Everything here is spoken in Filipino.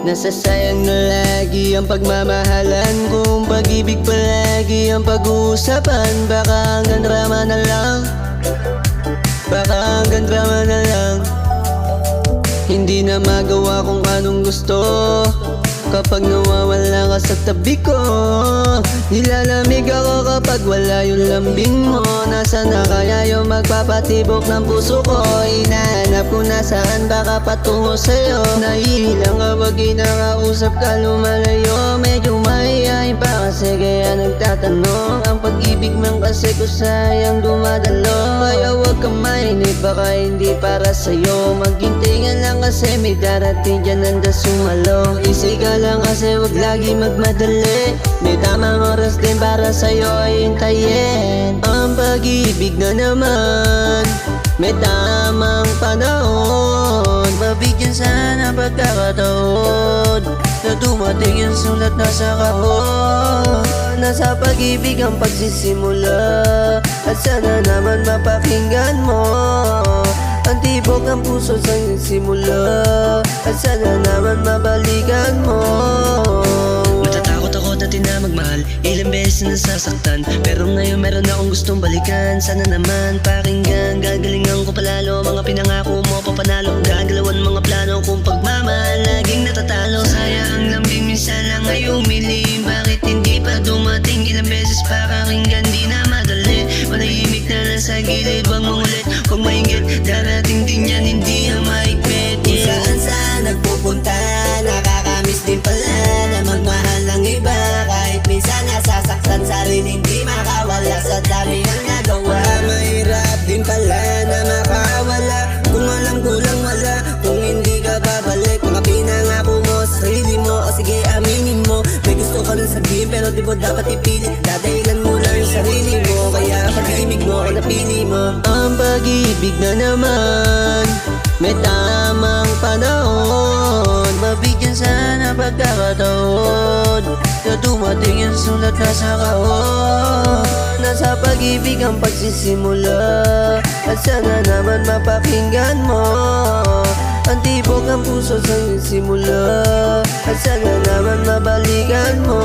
Nasasayang na lagi ang pagmamahalan, kung pag-ibig palagi ang pag-uusapan. Baka hanggang drama na lang, baka hanggang drama na lang. Hindi na magawa kung anong gusto kapag nawawala ka sa tabi ko. Nilalamig ako kapag wala yung lambing mo. Nasaan na kaya yung magpapatibok ng puso ko? Hinahanap ko na saan baka patungo sa'yo. Nahihilang kapag kinakausap ka lumalayo. Medyo mahihayin pa kasi kaya nagtatanong. Ang pag-ibig man kasi ko sayang dumadalo. Kaya huwag kang mainip, baka hindi para sa'yo. Maghintingan lang kasi may darating dyan nanda sumalo. Easy ka lang kasi wag lagi magmadali. May tamang oras din para sa'yo ay hintayin. Ang pag-ibig na naman may tamang panahon. Mabigyan sana pagkakataon na dumating yung sulat na sa kahon. Nasa pag-ibig ang pagsisimula, at sana naman mapakinggan mo ang tibok ng puso sa simula, at sana naman mabalikan mo. Natatakot ako dati na magmahal, ilang beses na nasasaktan, pero ngayon meron akong gustong balikan. Sana naman pakinggan, gagalingan ko palalo. Mga pinangako mo, papanalo, gagalawan mga plano. Kung pagmamahal, laging natatalo. Sayang ang lambing, minsan lang ay umilim. Bakit hindi pa dumating? Ilang beses pakinggan, di na madali. Manahimik na lang sa gilid, wag mangulit, kung maingit, darating din yan, hindi ang maigpit. Kung saan nagpupunta, nakakamiss din pala na magmahal ng iba. Kahit minsan nasasaktan sa rin, hindi makawala sa dami ng nagawa. Mahirap din pala na makawala, kung alam ko lang wala, kung hindi ka babalik. Mga pinangako mo sa sarili mo, o sige aminin mo. May gusto ka na sabihin pero di mo dapat ipilit. Dadahilan mo lang yung sarili mo, kaya pag-ibig mo ay napili mo. Ang pag-ibig na naman may tamang panahon. Mabigyan sana pagkakataon na dumating yung sulat na sa kahon. Nasa pag-ibig ang pagsisimula, at sana naman mapakinggan mo ang tibok ng puso sa simula, at sana naman mabalikan mo.